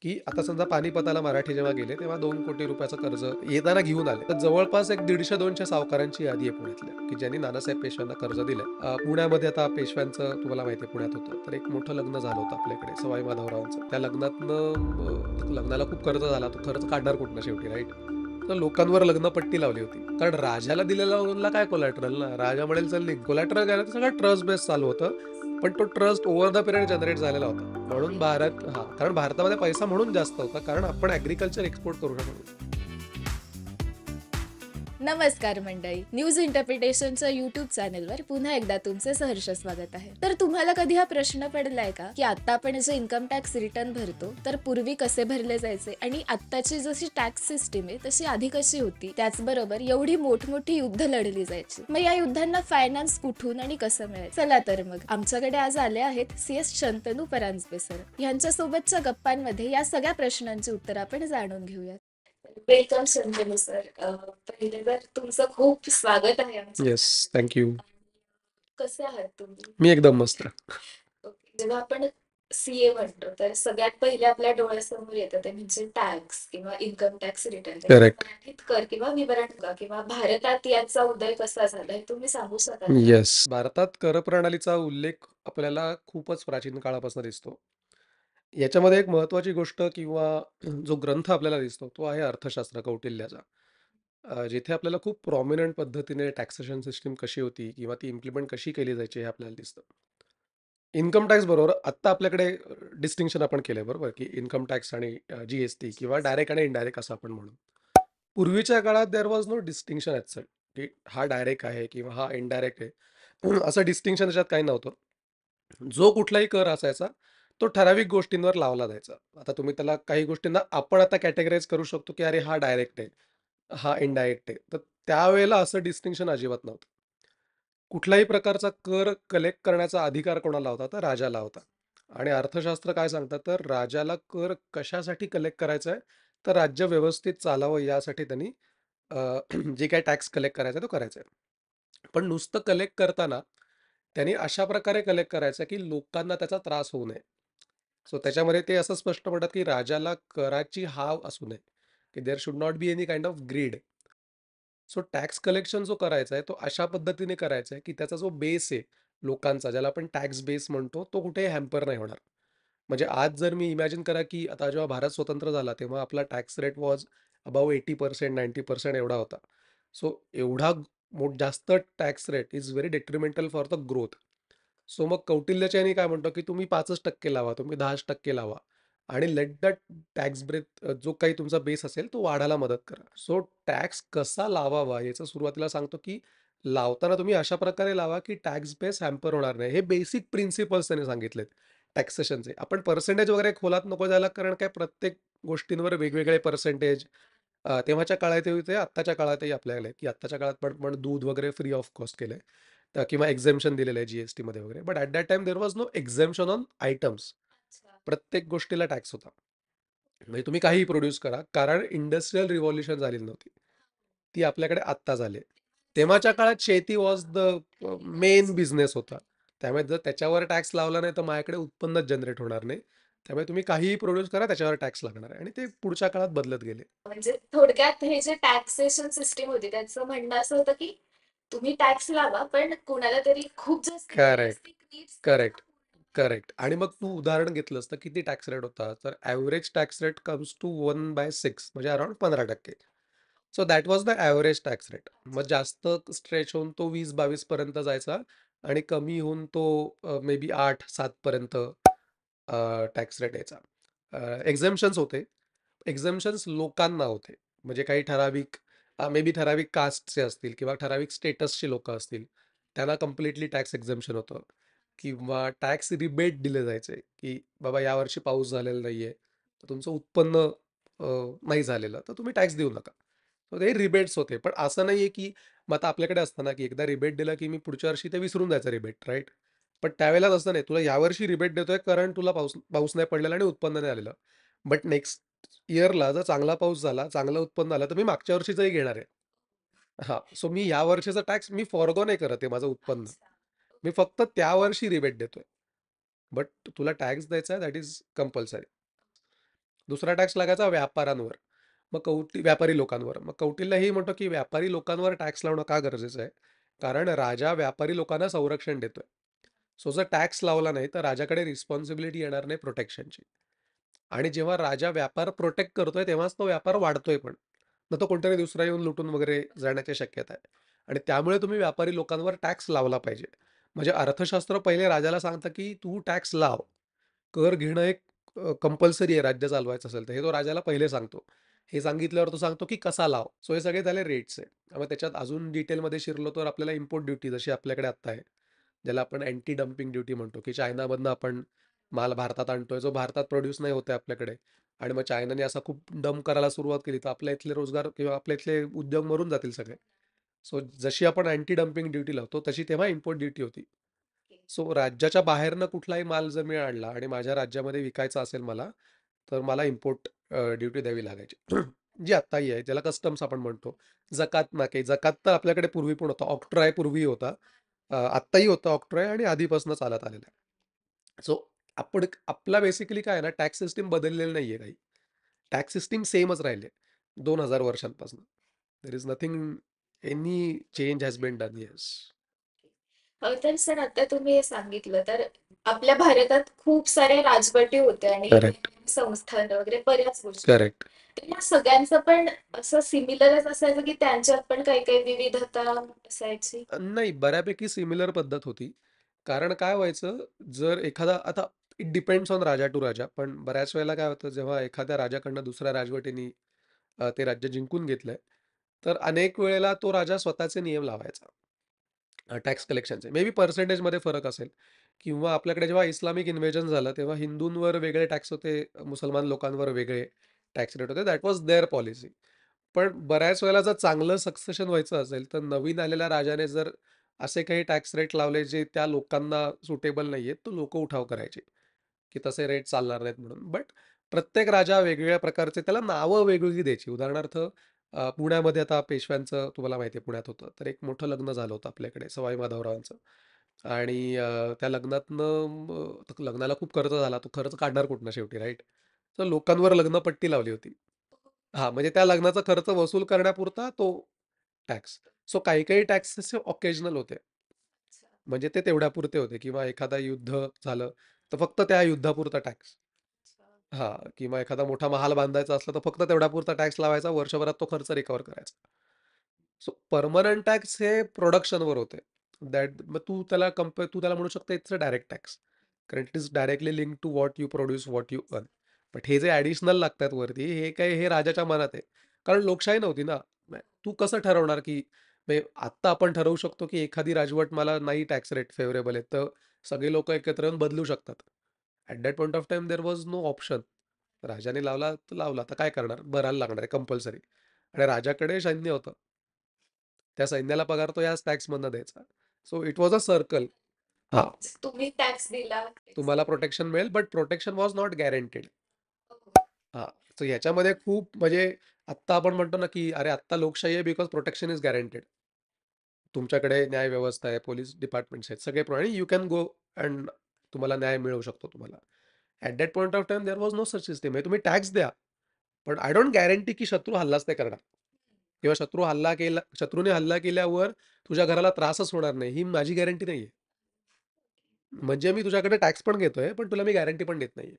की आता समजा पानिपताला मराठी जेव्हा गेले, तेव्हा ₹2,00,00,000 कर्ज येताना घेऊन आले. तर जवळपास एक 150-200 सावकारांची यादी आहे पुण्यातल्या, की ज्यांनी नानासाहेब पेशव्यांना कर्ज दिलंय. पुण्यामध्ये आता पेशव्यांचं तुम्हाला माहिती आहे पुण्यात होतं. तर एक मोठं लग्न झालं होतं आपल्याकडे सवाई माधवरावांचं. त्या लग्नाला खूप खर्च झाला. तो खर्च काढणार कुठनं शेवटी, राईट? तर लोकांवर लग्नपट्टी लावली होती. कारण राजाला दिलेल्या लोनला काय कोलॅटरल ना? राजा म्हणेल चल निघ. कोलॅटरल काय, तर सगळं ट्रस्ट बेस चालू होतं. पण तो trust over the period generate झालेला होता. म्हणून कारण भारतामध्ये पैसा म्हणून जास्त होता, कारण आपण ॲग्रीकल्चर एक्सपोर्ट करू शकतो. नमस्कार मंडळी. न्यूज इंटरप्रिटेशनच्या युट्यूब चॅनलवर पुन्हा एकदा तुमचे सहर्ष स्वागत आहे. तर तुम्हाला कधी हा प्रश्न पडलाय का, की आता आपण जे इन्कम टॅक्स रिटर्न भरतो, तर पूर्वी कसे भरले जायचे आणि आत्ताची जशी टॅक्स सिस्टीम आहे तशी आधी कशी होती? त्याचबरोबर एवढी मोठमोठी युद्ध लढली जायची. मग या युद्धांना फायनान्स कुठून आणि कसं मिळायचं? चला तर मग आमच्याकडे आज आले आहेत CS शंतनू परांजपे सर. यांच्यासोबतच्या गप्पांमध्ये या सगळ्या प्रश्नांची उत्तर आपण जाणून घेऊया. Welcome Shantanu sir. पहिले तर तुमचं खूप स्वागत आहे आमच्या येस, थँक यू. कसे आहात तुम्ही? मी एकदम मस्त. ओके. जेव्हा आपण सीए म्हणतो तर सगळ्यात पहिले आपल्या डोळ्यासमोर येतं ते म्हणजे टॅक्स किंवा इन्कम टॅक्स रिटर्न. करेक्ट. मराठीत कर किंवा विवरणपत्र किंवा भारतात याचा उदय कसा झाला हे तुम्ही सांगू शकाल का? येस. भारतात कर प्रणालीचा उल्लेख आपल्याला खूपच प्राचीन काळापासून दिसतो. याच्यामध्ये एक महत्त्वाची गोष्ट किंवा जो ग्रंथ आपल्याला दिसतो, तो आहे अर्थशास्त्र कौटिल्याचा. जिथे आपल्याला खूप प्रॉमिनंट पद्धतीने टॅक्सेशन सिस्टम कशी होती किंवा ती इम्प्लिमेंट कशी केली जायची हे आपल्याला दिसतं. इन्कम टॅक्स बरोबर आत्ता आपल्याकडे डिस्टिंक्शन आपण केलंय बरोबर, की इन्कम टॅक्स आणि जी-एस-टी किंवा डायरेक्ट आणि इनडायरेक्ट असं आपण म्हणू. पूर्वीच्या काळात there was no distinction as such, की हा डायरेक्ट आहे किंवा हा इनडायरेक्ट आहे. असं डिस्टिंक्शन त्याच्यात काही नव्हतं. जो कुठलाही कर असायचा, तो ठराविक गोष्टींवर लावला जायचा. आता तुम्ही त्याला काही गोष्टींना आपण आता कॅटेगराईज करू शकतो, की अरे हा डायरेक्ट आहे, हा इनडायरेक्ट आहे. तर त्यावेळेला असं डिस्टिंक्शन अजिबात नव्हतं. कुठल्याही प्रकारचा कर कलेक्ट करण्याचा अधिकार कोणाला होता? तर राजाला होता. आणि अर्थशास्त्र काय सांगतं, तर राजाला कर कशासाठी कलेक्ट करायचा आहे? तर राज्य व्यवस्थित चालावं यासाठी त्यांनी अ, जे काही टॅक्स कलेक्ट करायचा आहे, तो करायचा आहे. पण नुसतं कलेक्ट करताना त्यांनी अशा प्रकारे कलेक्ट करायचं, की लोकांना त्याचा त्रास होऊ नये. सो त्याच्यामध्ये ते असं स्पष्ट म्हणतात, की राजाला कराची हाव असू नये, की there should not be any kind of greed. So tax collection जो करायचा आहे, तो अशा पद्धतीने करायचा आहे, की त्याचा जो बेस आहे लोकांचा, ज्याला आपण टॅक्स बेस म्हणतो, तो कुठेही हॅम्पर नाही होणार. म्हणजे आज जर मी इमॅजिन करा, की आता जेव्हा भारत स्वतंत्र झाला, तेव्हा आपला टॅक्स रेट वॉज अबाव 80% 90% एवढा होता. सो एवढा जास्त tax rate is very डेट्रिमेंटल for the growth. So मग कौटिल्याच्या ह्यानी काय म्हणतो, की तुम्ही 5% लावा, तुम्ही 10% लावा आणि लेट दॅट टॅक्स ब्रेथ जो काही तुमचा बेस असेल, तो वाढायला मदत करा. सो टॅक्स कसा लावावा याचं सुरुवातीला सांगतो, की लावताना तुम्ही अशा प्रकारे लावा, की टॅक्स बेस हॅम्पर होणार नाही. हे बेसिक प्रिन्सिपल्स त्याने सांगितलेत टॅक्सेशनचे. आपण पर्सेंटेज वगैरे खोलात नको जायला, कारण काय प्रत्येक गोष्टींवर वेगवेगळे पर्सेंटेज तेव्हाच्या काळातही होते, आत्ताच्या काळातही आपल्याकडे आहे, की आत्ताच्या काळात पण पण दूध वगैरे फ्री ऑफ कॉस्ट केलंय. किंवा एक्झेम्पशन दिलेलं आहे जी-एस-टीमध्ये वगैरे. But at that time there was no exemption on items. अच्छा. प्रत्येक गोष्टीला टॅक्स होता. म्हणजे तुम्ही काहीही प्रोड्यूस करा. कारण इंडस्ट्रियल रिव्हॉल्यूशन झालेली नव्हती. ती आपल्याकडे आत्ता झाली आहे. तेव्हाच्या काळात शेती वॉज द मेन बिझनेस होता. त्यामुळे जर त्याच्यावर टॅक्स लावला नाही, तर माझ्याकडे उत्पन्नच जनरेट होणार नाही. त्यामुळे तुम्ही काहीही प्रोड्यूस करा, त्याच्यावर टॅक्स लागणार आहे आणि ते पुढच्या काळात बदलत गेले. म्हणजे थोडक्यात हे जे टॅक्सेशन सिस्टीम होती त्याचं म्हणणं असं होतं की तुम्ही टॅक्स लावा पण कुणाला तरी खूप जास्त correct, basic needs correct. Correct. आणि मग तू उदाहरण घेतलंस तर किती टॅक्स रेट होता? तर average tax rate comes to 1/6 म्हणजे around 15%. So that was the average tax rate. मग जास्त स्ट्रेच होऊन तो 20-22 पर्यंत जायचा आणि कमी होऊन तो मे बी 8-7 पर्यंत टॅक्स रेट यायचा. एक्झेम्पशन्स होते. एक्झेम्पशन्स लोकांना होते. म्हणजे काही ठराविक मे बी ठराविक कास्टचे असतील किंवा ठराविक स्टेटसची लोकं असतील. त्यांना कंप्लीटली टॅक्स एक्झेम्पशन होतं. किंवा टॅक्स रिबेट दिले जायचे, की बाबा यावर्षी पाऊस झालेला नाहीये, तर तुमचं उत्पन्न अ, नाही झालेलं, तर तुम्ही टॅक्स देऊ नका. तर ते रिबेट्स होते. पण असं नाहीये, की मग आता आपल्याकडे असतं ना, की एकदा रिबेट दिला, की मी पुढच्या वर्षी ते विसरून जायचं रिबेट, राइट? पण त्यावेळेला तसं नाही. तुला यावर्षी रिबेट देतोय कारण तुला पाऊस पाऊस नाही पडलेला आणि उत्पन्न नाही आलेलं. बट नेक्स्ट इयरला जर चांगला पाऊस झाला, चांगलं उत्पन्न आलं, तर मी मागच्या वर्षीचंही घेणार आहे. हां, सो मी या वर्षीचा टॅक्स मी फॉरगो नाही करत आहे माझं उत्पन्न. अच्छा. मी फक्त त्या वर्षी रिबेट देतोय. बट तुला टॅक्स द्यायचा आहे दॅट इज कंपल्सरी. दुसरा टॅक्स लागायचा व्यापाऱ्यांवर. मग व्यापारी लोकांवर. मग कौटिल्य हेही म्हणतो, की व्यापारी लोकांवर टॅक्स लावणं का गरजेचं आहे? कारण राजा व्यापारी लोकांना संरक्षण देतोय. सो जर टॅक्स लावला नाही, तर राजाकडे रिस्पॉन्सिबिलिटी येणार नाही प्रोटेक्शनची. आणि जेव्हा राजा व्यापार प्रोटेक्ट करतोय, तेव्हाच तो व्यापार वाढतोय पण. न तो कोणतरी दुसरा येऊन लुटून वगैरे जाण्याची शक्यता आहे. आणि त्यामुळे तुम्ही व्यापारी लोकांवर टॅक्स लावला पाहिजे. म्हणजे अर्थशास्त्र पहिले राजाला सांगतं, की तू टॅक्स लाव. कर घेणं एक कंपल्सरी आहे राज्य चालवायचं असेल तर. हे तो राजाला पहिले सांगतो. हे सांगितल्यावर तो सांगतो, की कसा लाव. सो हे सगळे झाले रेट्स आहे. मग त्याच्यात अजून डिटेलमध्ये शिरलो तर आपल्याला इम्पोर्ट ड्युटी जशी आपल्याकडे आत्ता आहे. ज्याला आपण अँटी डंपिंग ड्युटी म्हणतो, की चायनामधनं आपण माल भारतात आणतोय, जो भारतात प्रोड्यूस नाही होत आपल्याकडे. आणि मग चायनाने असा खूप डंप करायला सुरुवात केली, तर आपल्या इथले रोजगार किंवा आपल्या इथले उद्योग मरून जातील सगळे. सो जशी आपण अँटी डंपिंग ड्युटी लावतो, तशी तेव्हा इम्पोर्ट ड्युटी होती. सो राज्याच्या बाहेरनं कुठलाही माल जर मी आणला आणि माझ्या राज्यामध्ये विकायचा असेल मला, तर मला इम्पोर्ट ड्युटी द्यावी लागायची. जी आत्ताही आहे, ज्याला कस्टम्स आपण म्हणतो. जकात नाके. जकात तर आपल्याकडे पूर्वी पण होता. ऑक्ट्रॉय पूर्वी होता. आत्ताही होता ऑक्ट्रॉय आणि आधीपासून चालत आलेला आहे. सो आपला बेसिकली काय आहे ना, टॅक्स सिस्टम बदललेलं नाहीये काही. टॅक्स सिस्टम सेमच राहिले 2000 वर्षांपासून. There is nothing any change has been done. Yes. तर सर आता तुम्ही हे सांगितलं तर आपल्या भारतात खूप सारे राजवटी होत्या आणि करेक्ट, संस्थान वगैरे बऱ्याच गोष्टी. करेक्ट. तर या सगळ्यांचं पण असं सिमिलरच असायचं की त्यांच्यात पण काही काही विविधता असायची. नाही, बऱ्यापैकी सिमिलर पद्धत होती. कारण काय व्हायचं, जर एखादा आता it depends on raja to raja. पण बऱ्याच वेळेला काय होतं, जेव्हा एखाद्या राजाकडनं दुसऱ्या राजवटीने ते राज्य जिंकून घेतलंय, तर अनेक वेळेला तो राजा स्वतःचे नियम लावायचा. टॅक्स कलेक्शनचे. मे बी पर्सेंटेजमध्ये फरक असेल किंवा आपल्याकडे जेव्हा इस्लामिक इन्व्हेजन झालं, तेव्हा हिंदूंवर वेगळे टॅक्स होते, मुसलमान लोकांवर वेगळे टॅक्स रेट होते. That was their policy. पण बऱ्याच वेळेला जर चांगलं सक्सेशन व्हायचं असेल, तर नवीन आलेल्या राजाने जर असे काही टॅक्स रेट लावले, जे त्या लोकांना सुटेबल नाहीयेत, तर लोकं उठाव करायचे, की तसे रेट चालणार नाहीत म्हणून. बट प्रत्येक राजा वेगवेगळ्या प्रकारचे त्याला नावं वेगवेगळी द्यायची. उदाहरणार्थ पुण्यामध्ये आता पेशव्यांचं तुम्हाला माहिती आहे पुण्यात होतं. तर एक मोठं लग्न झालं होतं आपल्याकडे सवाई माधवरावांचं आणि त्या लग्नातनं लग्नाला खूप खर्च झाला. तो खर्च काढणार कुठनं शेवटी राईट? तर लोकांवर लग्नपट्टी लावली होती. हां, म्हणजे त्या लग्नाचा खर्च वसूल करण्यापुरता तो टॅक्स. सो काही-काही टॅक्स असे ऑकेजनल होते. अच्छा. म्हणजे ते तेवढ्यापुरते होते किंवा एखादा युद्ध झालं, तर फक्त त्या युद्धापुरता टॅक्स. अच्छा. हां, किंवा एखादा मोठा महाल बांधायचा असला, तर फक्त तेवढ्यापुरता टॅक्स लावायचा. वर्षभरात तो खर्च रिकव्हर करायचा. सो पर्मनंट टॅक्स हे प्रोडक्शनवर होते. मग तू त्याला म्हणू शकता इट्स अ डायरेक्ट टॅक्स. कारण it is directly linked to what you produce, what you earn. But हे जे ॲडिशनल लागतात वरती, हे काही हे राजाच्या मनात आहे. कारण लोकशाही नव्हती ना. तू कसं ठरवणार, की म्हणजे आत्ता आपण ठरवू शकतो, की एखादी राजवट मला नाही टॅक्स रेट फेव्हरेबल आहे, तर सगळे लोकं एकत्र येऊन बदलू शकतात. At that point of time there was no option. राजाने लावला तर लावला. आता काय करणार? भरायला लागणार आहे कंपल्सरी. आणि राजाकडे सैन्य होतं. त्या सैन्याला पगार तो याच टॅक्समधनं द्यायचा. So it was a circle. हां, तुम्ही टॅक्स दिला. तुम्हाला प्रोटेक्शन मिळेल, but protection was not guaranteed. हो. हां, सो ह्याच्यामध्ये खूप म्हणजे आत्ता आपण म्हणतो ना, की अरे आत्ता लोकशाही आहे बिकॉज प्रोटेक्शन इज गॅरंटेड. तुमच्याकडे न्याय व्यवस्था आहे, पोलीस डिपार्टमेंट्स आहेत, सगळे आणि यू कॅन गो अँड तुम्हाला न्याय मिळू शकतो तुम्हाला. At that point of time there was no such system. म्हणजे तुम्ही टॅक्स द्या, पण आय डोंट गॅरंटी की शत्रू हल्लाच नाही करणार किंवा शत्रूने हल्ला केल्यावर तुझ्या घराला त्रासच होणार नाही, ही माझी गॅरंटी नाहीये. म्हणजे मी तुझ्याकडे टॅक्स पण घेतोय, पण तुला मी गॅरंटी पण देत नाहीये.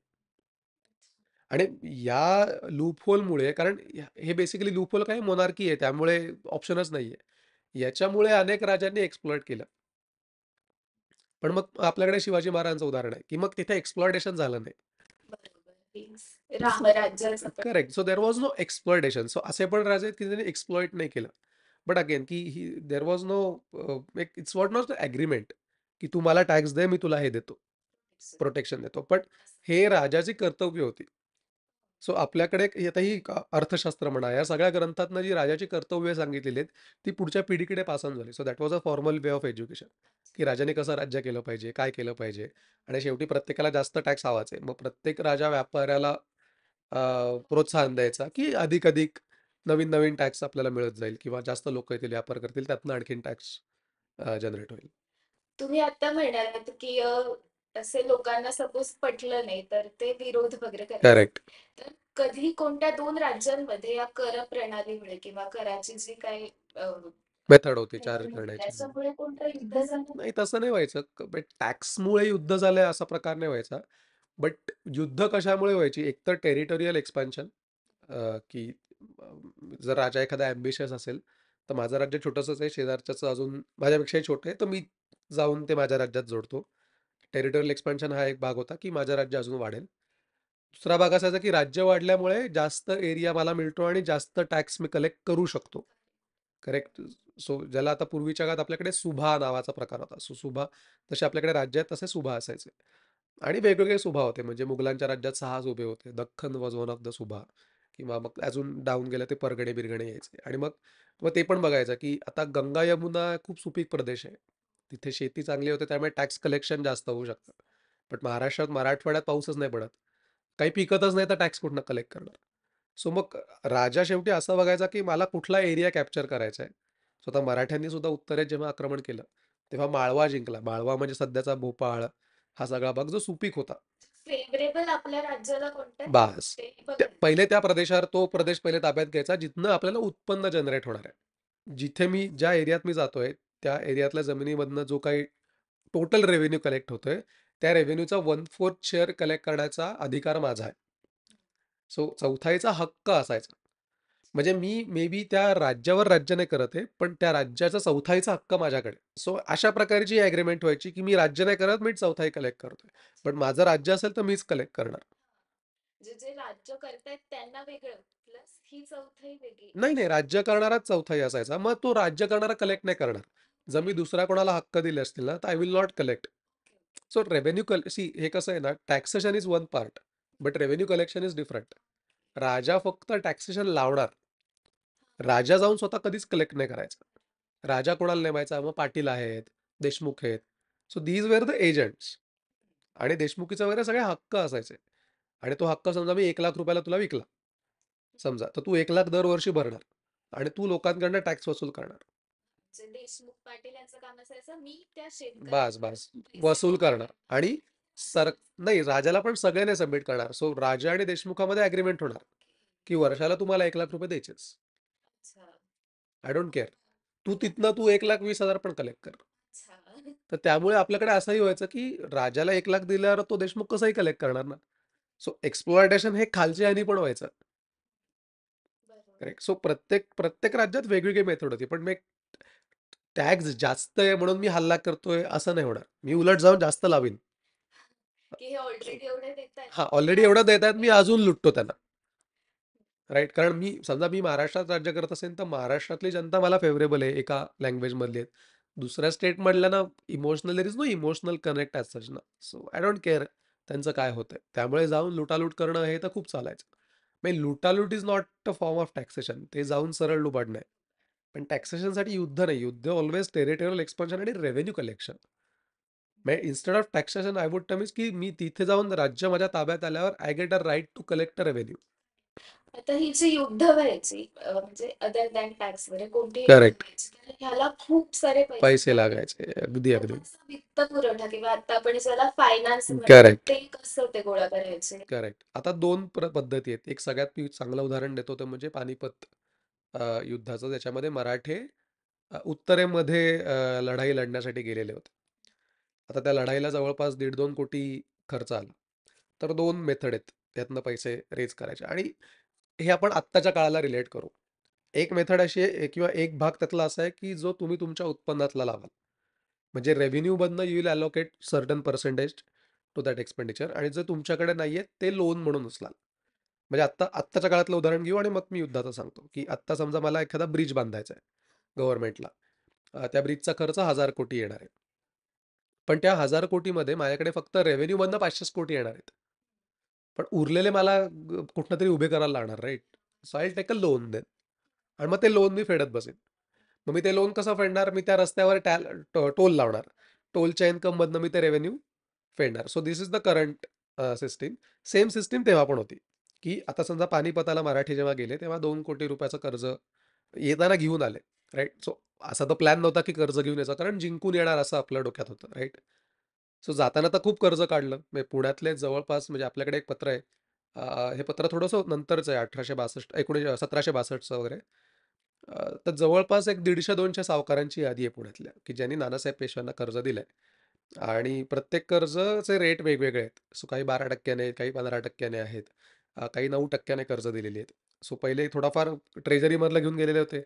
आणि या लूपहोलमुळे कारण हे बेसिकली लूपहोल काय मोनार्की आहे, त्यामुळे ऑप्शनच नाहीये. याच्यामुळे अनेक राजांनी एक्सप्लॉइट केलं. पण मग आपल्याकडे शिवाजी महाराजांचं उदाहरण आहे, की मग तिथे एक्सप्लॉयटेशन झालं नाही. बरोबर. मीन्स सो रामराज्याचं पण. Correct. So there was no exploitation. So असे पण राजे आहेत, की त्यांनी एक्सप्लॉइट नाही केलं. बट अगेन की there was no it's what not agreement, की तू मला टॅक्स दे, मी तुला हे देतो, प्रोटेक्शन देतो. पण हे राजाची कर्तव्य होती. सो आपल्याकडे आता ही अर्थशास्त्र म्हणा, या सगळ्या ग्रंथातनं जी राजाची कर्तव्य सांगितलेली आहेत, ती पुढच्या पिढीकडे पास ऑन झाली. So that was a formal way of education, की राजाने कसं राज्य केलं पाहिजे, काय केलं पाहिजे आणि शेवटी प्रत्येकाला जास्त टॅक्स हवाच आहे. मग प्रत्येक राजा व्यापाऱ्याला प्रोत्साहन द्यायचा, की अधिक-अधिक नवीन-नवीन टॅक्स आपल्याला मिळत जाईल किंवा जास्त लोकं येतील, व्यापार करतील, त्यातनं आणखीन टॅक्स जनरेट होईल. तुम्ही आता म्हणालात की तसे लोकांना सपोज पटलं नाही तर ते विरोध वगैरे करायचे. करेक्ट. कधी कोणत्या 2 राज्यांमध्ये या कर प्रणालीमुळे किंवा कराची जी काही मेथड होती 4 मेथड होती करण्याची. त्याच्यामुळे कोणतं युद्ध झालं? नाही तसं नाही व्हायचं. बट टॅक्समुळे युद्ध झालंय असा प्रकार नाही व्हायचा. बट युद्ध कशामुळे व्हायची? एकतर टेरिटोरियल एक्सपान्शन, की अ, जर राजा एखादा ॲम्बिशियस असेल, तर माझं राज्य छोटंसंच आहे, शेजारच्याचं अजून माझ्यापेक्षाही छोटं आहे, तर मी जाऊन ते माझ्या राज्यात जोडतो. टेरिटोरियल एक्सपान्शन हा एक भाग होता, की माझं राज्य अजून वाढेल. दुसरा भाग असायचा, की राज्य वाढल्यामुळे जास्त एरिया मला मिळतो आणि जास्त टॅक्स मी कलेक्ट करू शकतो. करेक्ट. सो ज्याला आता पूर्वीच्या काळात आपल्याकडे सुभा नावाचा प्रकार होता. सो सुभा जसे आपल्याकडे राज्य आहेत तसे सुभा असायचे. आणि वेगवेगळे सुभा होते. म्हणजे मुघलांच्या राज्यात 6 सुभे होते. दख्खन वॉज वन ऑफ द सुभा किंवा मग अजून डाऊन गेलं ते परगणे-बिरगणे यायचे. आणि मग मग ते पण बघायचं, की आता गंगा-यमुना खूप सुपीक प्रदेश आहे. तिथे शेती चांगली होते त्यामुळे टॅक्स कलेक्शन जास्त होऊ शकतं. बट महाराष्ट्रात, मराठवाड्यात पाऊसच नाही पडत. काही पिकतच नाही तर टॅक्स कुठनं कलेक्ट करणार? सो मग राजा शेवटी असं बघायचा, की मला कुठला एरिया कॅप्चर करायचा आहे. स्वतः मराठ्यांनी सुद्धा उत्तरेत जेव्हा आक्रमण केलं, तेव्हा माळवा जिंकला. माळवा म्हणजे सध्याचा भोपाळ, हा सगळा भाग जो सुपीक होता. फेव्हरेबल आपल्या राज्याला कोणतं आहे? बास. ते त्या बघायचं. पहिले त्या प्रदेशावर तो प्रदेश पहिले ताब्यात घ्यायचा, जिथनं आपल्याला उत्पन्न जनरेट होणार आहे. जिथे मी ज्या एरियात मी जातोय, त्या एरियातल्या जमिनीमधनं जो काही टोटल रेव्हेन्यू कलेक्ट होतोय, त्या रेव्हेन्यूचा 1/4 शेअर कलेक्ट करण्याचा अधिकार माझा आहे. सो चौथाईचा हक्क असायचा. म्हणजे मी मे बी त्या राज्यावर राज्य नाही करत आहे, पण त्या राज्याचा चौथाईचा हक्क माझ्याकडे. सो अशा प्रकारची ॲग्रीमेंट व्हायची, की मी राज्य नाही करत, मी चौथाई कलेक्ट करतोय. पण माझं राज्य असेल तर मीच कलेक्ट करणार. जे जे राज्य करतायत त्यांना वेगळं प्लस ही चौथाई वेगळी नाही, नाही. अशी. राज्य करणाराच चौथाई असायचा. मग तो राज्य करणारा कलेक्ट नाही करणार. जर मी दुसऱ्या कोणाला हक्क दिले असतील ना, तर I will not collect. So revenue हे कसं आहे ना, taxation is one part, but revenue collection is different. राजा फक्त टॅक्सेशन लावणार. राजा जाऊन स्वतः कधीच कलेक्ट नाही करायचा. राजा कोणाला नेमायचा? मग पाटील आहेत, देशमुख आहेत. So these were the agents. आणि देशमुखीचे वगैरे सगळे हक्क असायचे. आणि तो हक्क समजा मी ₹1,00,000 तुला विकला. समजा, तर तू 1,00,000 दरवर्षी भरणार आणि तू लोकांकडनं टॅक्स वसूल करणार. जे देशमुख पाटील यांचं काम असायचं मी त्या बास, शेतकऱ्यांकडून बास. पैसे वसूल गोळा करणार करणार. आणि नाही, राजाला पण सगळे नाही सबमिट करणार. सो राजा आणि देशमुखामध्ये अग्रीमेंट होणार, की वर्षाला तुम्हाला ₹1,00,000 द्यायचेच. अच्छा. I don't care. तू तिथनं तू 1,20,000 पण कलेक्ट कर. अच्छा. तर त्यामुळे आपल्याकडे असंही व्हायचं, की राजाला 1,00,000 दिल्यावर तो देशमुख कसंही कलेक्ट करणार ना. सो एक्सप्लॉयटेशन हे खालच्या ह्यानी पण व्हायचं. बरोबर. करेक्ट. सो प्रत्येक प्रत्येक राज्यात वेगवेगळी मेथड होती. पण मग टॅक्स जास्त आहे म्हणून मी हल्ला करतोय असं नाही होणार. मी उलट जाऊन जास्त लावीन. की हे ऑलरेडी एवढे देतायत हां, तर मी ऑलरेडी एवढं अजून देतायत, मी एक अजून लुटतो त्यांना. राइट. कारण समजा मी महाराष्ट्रात राज्य करत असेल, तर महाराष्ट्रातली जनता मला फेव्हरेबल आहे, एका लँग्वेजमधली आहेत. दुसऱ्या स्टेटमधल्या ना, emotional there is no emotional connect as such ना. सो आय डोंट केअर त्यांचं काय होतंय. त्यामुळे जाऊन लुटालूट करणं हे तर खूप चालायचं. म्हणजे lutalut is not a form of taxation. ते जाऊन सरळ लुबाडणं आहे. पण टॅक्सेशनसाठी युद्ध नाही. युद्ध ऑल्वेज टेरिटोरियल एक्सपान्शन आणि रेव्हेन्यू कलेक्शन. म्हणजे instead of taxation I would term is की मी तिथे जाऊन राज्य माझ्या ताब्यात आल्यावर I get a right to collect a revenue. आता ही जी युद्ध व्हायची म्हणजे अदर दॅन टॅक्स वगैरे कोणती युद्ध करेक्ट. व्हायची तर ह्याला खूप सारे पैसे पैसे लागायचे. लागायचे. अगदी, तर अगदी. त्याचा वित्त पुरवठा किंवा आता आपण ज्याला फायनान्स म्हणतो करेक्ट, ते कसं ते गोळा करायचे? करेक्ट. आता 2 पद्धती आहेत. एक सगळ्यात मी चांगलं उदाहरण देतो ते म्हणजे पानिपत युद्धाचं. त्याच्यामध्ये मराठे उत्तरेमध्ये लढाई लढण्यासाठी गेलेले होते. आता त्या लढाईला जवळपास 1.5-2 कोटी खर्च आला. तर 2 मेथड आहेत त्यातनं पैसे रेज करायचे आणि हे आपण आत्ताच्या काळाला रिलेट करू. एक मेथड अशी आहे किंवा एक भाग त्यातला असा आहे, की जो तुम्ही तुमच्या उत्पन्नातला लावाल. म्हणजे रेव्हेन्यूमधनं you will allocate certain percentage to that expenditure आणि जर तुमच्याकडे नाहीये ते लोन म्हणून उचलाल. म्हणजे आत्ताच्या काळातलं उदाहरण घेऊ आणि मग मी युद्धाचं सांगतो, की आत्ता समजा मला एखादा ब्रिज बांधायचा आहे गव्हर्नमेंटला. त्या ब्रिजचा खर्च 1,000 कोटी येणार आहे. पण त्या 1,000 कोटीमध्ये माझ्याकडे फक्त रेव्हेन्यूमधनं 500 कोटी येणार आहेत. पण उरलेले मला कुठनं तरी उभे करायला लागणार, right? So I will take a loan then आणि मग ते लोन मी फेडत बसेन. मग मी ते लोन कसं फेडणार? मी त्या रस्त्यावर टोल लावणार. टोलच्या इन्कममधनं मी ते रेव्हेन्यू फेडणार. So this is the current system. Same system तेव्हा पण होती, की आता समजा पानिपताला मराठे जेव्हा गेले, तेव्हा ₹2,00,00,000 कर्ज येताना घेऊन आले, राइट? सो असा तर प्लॅन नव्हता, की कर्ज घेऊन यायचा, कारण जिंकून येणार असं आपल्या डोक्यात होतं, राइट? सो जाताना तर खूप कर्ज काढलं. म्हणजे पुण्यातले जवळपास म्हणजे आपल्याकडे एक पत्र आहे. हे पत्र थोडंसं नंतरचं आहे 1862 1762चं वगैरे. तर जवळपास एक 150-200 सावकारांची यादी आहे पुण्यातल्या, की ज्यांनी नानासाहेब पेशव्यांना कर्ज दिलंय आणि प्रत्येक कर्जचे रेट वेगवेगळे आहेत. सो काही 12% ने, काही 15% आहेत. काही 9% कर्ज दिलेली आहेत. सो पहिले थोडाफार ट्रेझरीमधलं घेऊन गेलेले होते.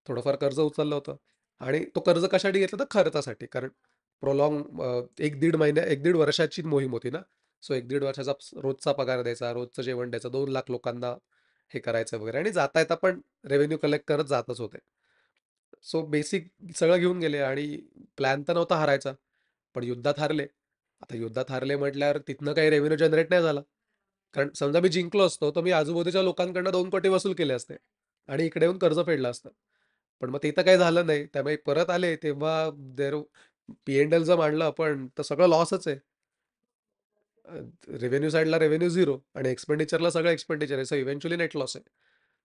थोडंफार कर्ज उचललं होतं आणि तो कर्ज कशासाठी घेतला तर खर्चासाठी. कारण प्रोलॉन्ग 1-1.5 महिन्या 1-1.5 वर्षाची मोहीम होती ना. सो 1-1.5 वर्षाचा रोजचा पगार द्यायचा, रोजचं जेवण द्यायचं, 2 लाख लोकांना हे करायचं वगैरे आणि जाता-येता पण रेव्हेन्यू कलेक्ट करत जातच होते. सो बेसिक सगळं घेऊन गेले आणि प्लॅन तर नव्हता हारायचा. पण युद्धात हारले. आता युद्धात हारले म्हटल्यावर तिथनं काही रेव्हेन्यू जनरेट नाही झाला. कारण समजा मी जिंकलो असतो, तर मी आजूबाजूच्या लोकांकडनं 2 कोटी वसूल केले असते आणि इकडे येऊन कर्ज फेडलं असतं. पण मग ते तर काही झालं नाही. त्यामुळे परत आले तेव्हा देर P&L जर मांडलं आपण, तर सगळं लॉसच आहे. रेव्हेन्यू साइडला रेव्हेन्यू 0 आणि एक्सपेंडिचरला सगळं एक्सपेंडिचर आहे. सो इव्हेंच्युअली नेट लॉस आहे.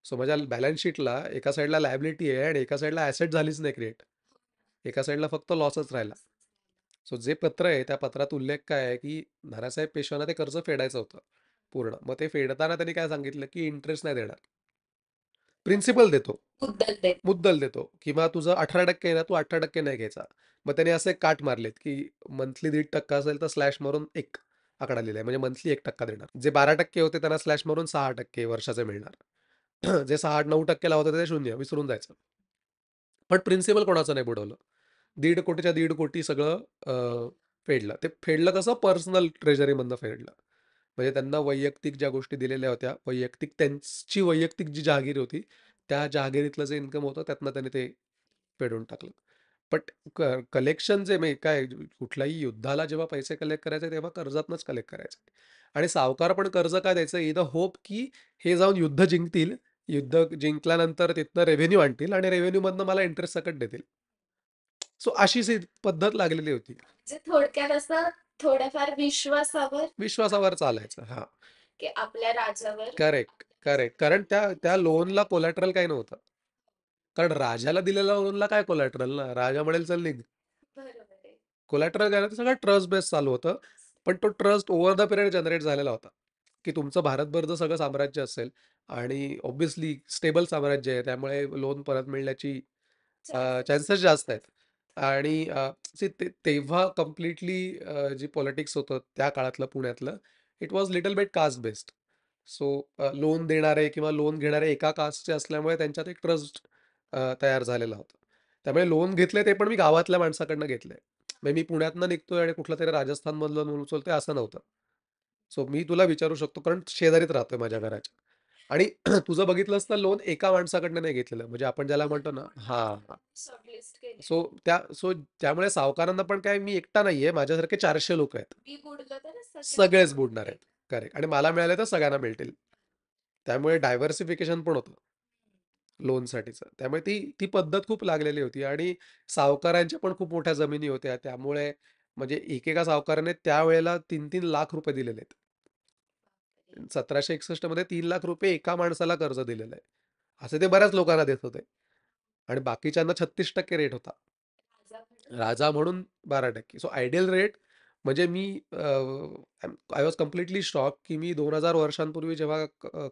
सो माझ्या बॅलन्स शीटला एका साइडला लायबिलिटी आहे आणि एका साइडला ॲसेट झालीच नाही क्रिएट. एका साइडला फक्त लॉसच राहिला. सो जे पत्र आहे त्या पत्रात उल्लेख काय आहे, की नानासाहेब पेशव्यांना ते कर्ज फेडायचं होतं पूर्ण. मग ते फेडताना त्यांनी काय सांगितलं, की इंटरेस्ट नाही देणार. प्रिन्सिपल देतो. मुद्दल देत. मुद्दल देतो किंवा तुझं 18% आहे ना, तू 18% नाही घ्यायचा. मग त्याने असे काट मारलेत, की मंथली 1.5% असेल तर स्लॅश मारून 1 आकडा लिहिलाय. म्हणजे मंथली 1% देणार. जे 12% होते त्यांना स्लॅश मारून 6% वर्षाचे मिळणार. जे 6-9% ला होतं ते शून्य विसरून जायचं. पण प्रिन्सिपल कोणाचं नाही बुडवलं. 1.5 कोटीच्या 1.5 कोटी सगळं फेडलं. ते फेडलं कसं पर्सनल ट्रेझरीमधनं फेडलं. म्हणजे त्यांना वैयक्तिक ज्या गोष्टी दिलेल्या होत्या, वैयक्तिक त्यांची वैयक्तिक जी जहागीर होती, त्या जहागिरीतलं जे इन्कम होतं त्यातनं त्यांनी ते फेडून टाकलं. बट कलेक्शन जे म्हणजे काय कुठल्याही युद्धाला जेव्हा पैसे कलेक्ट करायचे तेव्हा कर्जातनंच कलेक्ट करायचे. आणि सावकार पण कर्ज का द्यायचं इन द होप की हे जाऊन युद्ध जिंकतील. युद्ध जिंकल्यानंतर तिथनं रेव्हेन्यू आणतील आणि रेव्हेन्यूमधनं मला इंटरेस्ट सकट देतील. सो अशी पद्धत लागलेली होती. म्हणजे थोडक्यात असं थोड्याफार विश्वासावर विश्वासावर चालायचं. हां. की आपल्या राजावर करेक्ट, करेक्ट. कारण त्या त्या लोनला कोलॅटरल काही नव्हतं. कारण राजाला दिलेल्या लोनला काय कोलॅटरल ना? राजा म्हणेल चल निघ. बरोबर आहे. कोलॅटरल काय नव्हतं, सगळं ट्रस्ट बेस चालू होतं. पण तो trust over the period generate झालेला होता, की तुमचं भारतभरचं सगळं साम्राज्य असेल आणि ऑब्व्हियसली स्टेबल साम्राज्य आहे, त्यामुळे लोन परत मिळण्याची चान्सेस. चान्सेस जास्त आहेत. आणि तेव्हा कंप्लीटली जी पॉलिटिक्स होतं त्या काळातलं पुण्यातलं, it was little bit caste based. So loan देणारे किंवा लोन घेणारे एका कास्टचे असल्यामुळे त्यांच्यात एक ट्रस्ट तयार झालेला होता. त्यामुळे लोन घेतलंय ते पण मी गावातल्या माणसाकडनं घेतलंय. म्हणजे मी पुण्यातनं निघतोय आणि कुठलंतरी राजस्थानमधलं लोन उचलतोय असं नव्हतं. सो मी तुला विचारू शकतो कारण शेजारीत राहतोय माझ्या घराच्या. आणि तुझं बघितलंस तर लोन एका माणसाकडनं नाही घेतलेलं. म्हणजे आपण ज्याला म्हणतो ना हां. शॉर्टलिस्ट केले. सो त्यामुळे सावकारांना पण काय मी एकटा नाहीये. माझ्यासारखे 400 लोकं आहेत. मी बुडलो तर सगळेच सगळेच बुडणार बुडतील. आहेत. करेक्ट आणि मला मिळाले तर सगळ्यांना मिळतील. त्यामुळे डायव्हर्सिफिकेशन पण होतं लोनसाठीचं. त्यामुळे ती ती पद्धत खूप लागलेली होती आणि सावकारांच्या पण खूप मोठ्या जमिनी होत्या. त्यामुळे म्हणजे एकेका सावकाराने त्यावेळेला 3-3 लाख रुपये दिलेले आहेत. 1761 मध्ये 3 लाख रुपये एका माणसाला कर्ज दिलेलं आहे. असे ते बऱ्याच लोकांना देत होते आणि बाकीच्यांना 36% रेट होता. राजा म्हणून राजा म्हणून 12%. सो आयडियल रेट म्हणजे मी आय वॉज कंप्लीटली शॉक की मी 2000 वर्षांपूर्वी जेव्हा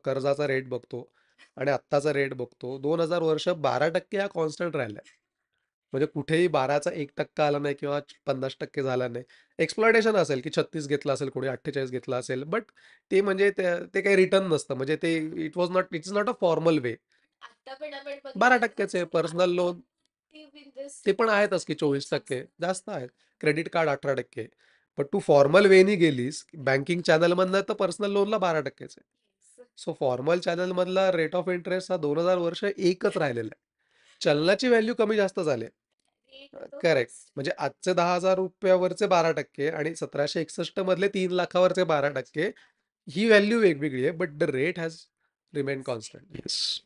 कर्जाचा रेट बघतो आणि आत्ताचा रेट बघतो, 2000 वर्ष 12% हा कॉन्स्टंट राहिलाय. म्हणजे कुठेही 12चा 1% आला नाही किंवा 50% झाला नाही. एक्सप्लॉयटेशन असेल की 36 घेतला असेल, कोणी 48 घेतला असेल. बट ते म्हणजे ते काही रिटर्न नसतं. म्हणजे ते it is not a formal way. आता पण आपण बघितलं तर 12%चे पर्सनल लोन इन्व्हेस्ट ते पण आहेतच की 24% जास्त आहेत. Credit card 18%. पण तू फॉर्मल वेनी गेलीस, बँकिंग चॅनलमधनं तर पर्सनल लोनला 12%च आहे. सो फॉर्मल चॅनलमधला रेट ऑफ इंटरेस्ट हा 2000 वर्ष एकच राहिलेला आहे. चलनाची व्हॅल्यू कमी जास्त झाली. रेट तो करेक्ट. कॉन्स्टंट. म्हणजे आजचे ₹10,000 वरचे 12% आणि 1761 मधले 3,00,000 वरचे 12% ही व्हॅल्यू वेगवेगळी आहे, but the rate has remain constant. Yes.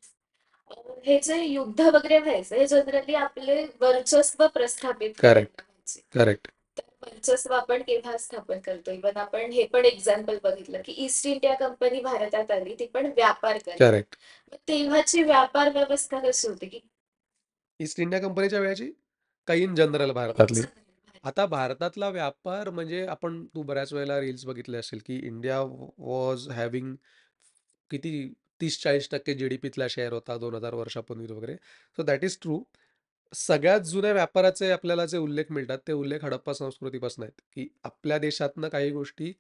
हे जे युद्ध वगैरे व्हायचं हे जनरली आपले वर्चस्व प्रस्थापित करेक्ट, करायला व्हायचे. करेक्ट, तर वर्चस्व आपण केव्हा स्थापन करतो इव्हन आपण हे पण एक्झाम्पल बघितलं की ईस्ट इंडिया कंपनी भारतात आली ती पण व्यापार करायला. करेक्ट. मग तेव्हाची व्यापार व्यवस्था कशी होती की ईस्ट इंडिया कंपनीच्या वेळेची काही इन जनरल भारतातली. आता भारतातला व्यापार म्हणजे तू बऱ्याच वेळेला रील्स बघितले असेल, की इंडिया वॉज हॅव्हिंग किती 30-40% जी-डी-पीतला शेअर होता 2000 वर्षापूर्वी वगैरे. So that is true. सगळ्यात जुन्या व्यापाराचे आपल्याला जे उल्लेख मिळतात, ते उल्लेख हडप्पा संस्कृतीपासून आहेत, की आपल्या देशातनं काही गोष्टी